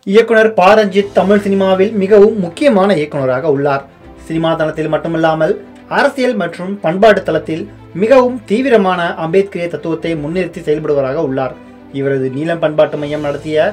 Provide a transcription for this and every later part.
இயக்குனர் ப. ரஞ்சித் தமிழ் சினிமாவில் மிகவும் முக்கியமான இயக்குனராக உள்ளார். சினிமா தளத்தில் மட்டுமல்லாமல் அரசியல் மற்றும் பண்பாட்டு தளத்தில் மிகவும் தீவிரமான அம்பேத்கரிய தத்துவத்தை முன்னிறுத்தி செயல்படுவராக உள்ளார். இவரது நீலம் பண்பாட்டு மையம் நடத்திய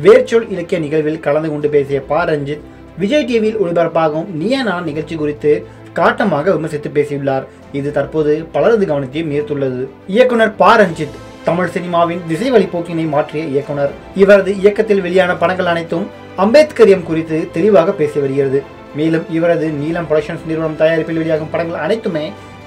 வேர்ச்சொல் இலக்கிய நிகழ்வில் கலந்து கொண்டு பேசிய ப. ரஞ்சித் விஜய் டிவியில் ஒளிபரப்பாகும் நீயா நான் நிகழ்ச்சி குறித்து காட்டமாக விமர்சித்து பேசியுள்ளார். இது தற்போது பலரது கவனத்தையும் ஈர்த்துள்ளது. இயக்குனர் ப. ரஞ்சித் தமிழ் சினிமாவின் திசை வழிபோக்கினை மாற்றிய இயக்குனர். இவரது இயக்கத்தில் வெளியான படங்கள் அனைத்தும் அம்பேத்கரியம் குறித்து தெளிவாக பேசி வருகிறது. மேலும் இவரது நீலம் புரொடக்ஷன்ஸ் நிறுவனம் தயாரிப்பில் வெளியாகும் படங்கள் அனைத்துமே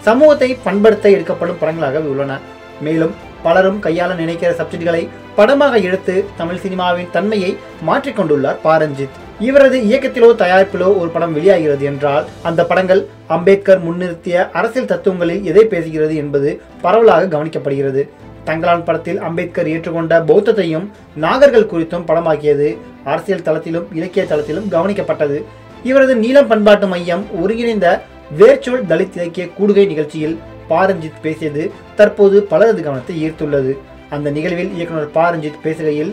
சமூகத்தை பண்படுத்த எடுக்கப்படும் படங்களாக உள்ளன. மேலும் பலரும் கையாள நினைக்கிற சப்ஜெக்டுகளை படமாக எடுத்து தமிழ் சினிமாவின் தன்மையை மாற்றிக்கொண்டுள்ளார் ப. ரஞ்சித். இவரது இயக்கத்திலோ தயாரிப்பிலோ ஒரு படம் வெளியாகிறது என்றால் அந்த படங்கள் அம்பேத்கர் முன்னிறுத்திய அரசியல் தத்துவங்களில் எதை பேசுகிறது என்பது பரவலாக கவனிக்கப்படுகிறது. தங்கலான் படத்தில் அம்பேத்கர் ஏற்றுக்கொண்ட பௌத்தத்தையும் நாகர்கள் குறித்தும் படமாக்கியது அரசியல் தளத்திலும் இலக்கிய தளத்திலும் கவனிக்கப்பட்டது. இவரது நீலம் பண்பாட்டு மையம் ஒருங்கிணைந்த வேர்ச்சொல் தலித் இலக்கிய கூடுகை நிகழ்ச்சியில் ப. ரஞ்சித் பேசியது தற்போது பலரது கவனத்தை ஈர்த்துள்ளது. அந்த நிகழ்வில் இயக்குனர் ப. ரஞ்சித் பேசுகையில்,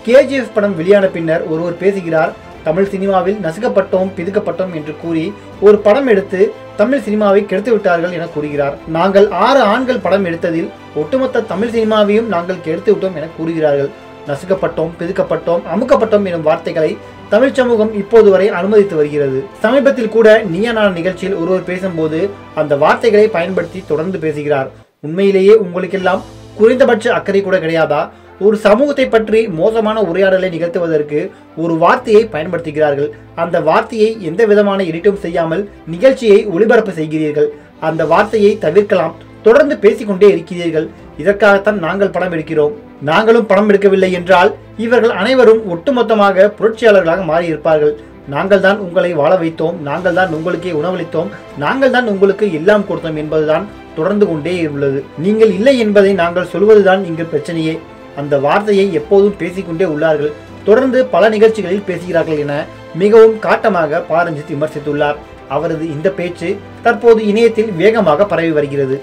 KGF படம் வெளியான பின்னர் ஒருவர் பேசுகிறார், தமிழ் சினிமாவில் நசுக்கப்பட்டோம் பிதுக்கப்பட்டோம் என்று கூறி ஒரு படம் எடுத்து தமிழ் சினிமாவை கெடுத்து விட்டார்கள் என கூறுகிறார். நாங்கள் 6 ஆண்கள் படம் எடுத்ததில் ஒட்டுமொத்த தமிழ் சினிமாவையும் நாங்கள் கெடுத்து விட்டோம் என கூறுகிறார்கள். நசுக்கப்பட்டோம் பிதுக்கப்பட்டோம் அமுக்கப்பட்டோம் எனும் வார்த்தைகளை தமிழ் சமூகம் இப்போது வரை அனுமதித்து வருகிறது. சமீபத்தில் கூட நீயா நான் நிகழ்ச்சியில் ஒருவர் பேசும்போது அந்த வார்த்தைகளை பயன்படுத்தி தொடர்ந்து பேசுகிறார். உண்மையிலேயே உங்களுக்கெல்லாம் குறைந்தபட்ச அக்கறை கூட கிடையாதா? ஒரு சமூகத்தை பற்றி மோசமான உரையாடலை நிகழ்த்துவதற்கு ஒரு வார்த்தையை பயன்படுத்துகிறார்கள். அந்த வார்த்தையை எந்த விதமான எடிட்டும் செய்யாமல் நிகழ்ச்சியை ஒளிபரப்பு செய்கிறீர்கள். அந்த வார்த்தையை தவிர்க்கலாம், தொடர்ந்து பேசிக்கொண்டே இருக்கிறீர்கள். இதற்காகத்தான் நாங்கள் படம் எடுக்கிறோம். நாங்களும் படம் எடுக்கவில்லை என்றால் இவர்கள் அனைவரும் ஒட்டுமொத்தமாக புரட்சியாளர்களாக மாறியிருப்பார்கள். நாங்கள் தான் உங்களை வாழ வைத்தோம், நாங்கள் தான் உங்களுக்கே உணவளித்தோம், நாங்கள் தான் உங்களுக்கு எல்லாம் கொடுத்தோம் என்பதுதான் தொடர்ந்து கொண்டே உள்ளது. நீங்கள் இல்லை என்பதை நாங்கள் சொல்வதுதான் இங்கு பிரச்சனையே. அந்த வார்த்தையை எப்போதும் பேசிக்கொண்டே உள்ளார்கள். தொடர்ந்து பல நிகழ்ச்சிகளில் பேசுகிறார்கள் என மிகவும் காட்டமாக ப. ரஞ்சித் விமர்சித்துள்ளார். அவரது இந்த பேச்சு தற்போது இணையத்தில் வேகமாக பரவி வருகிறது.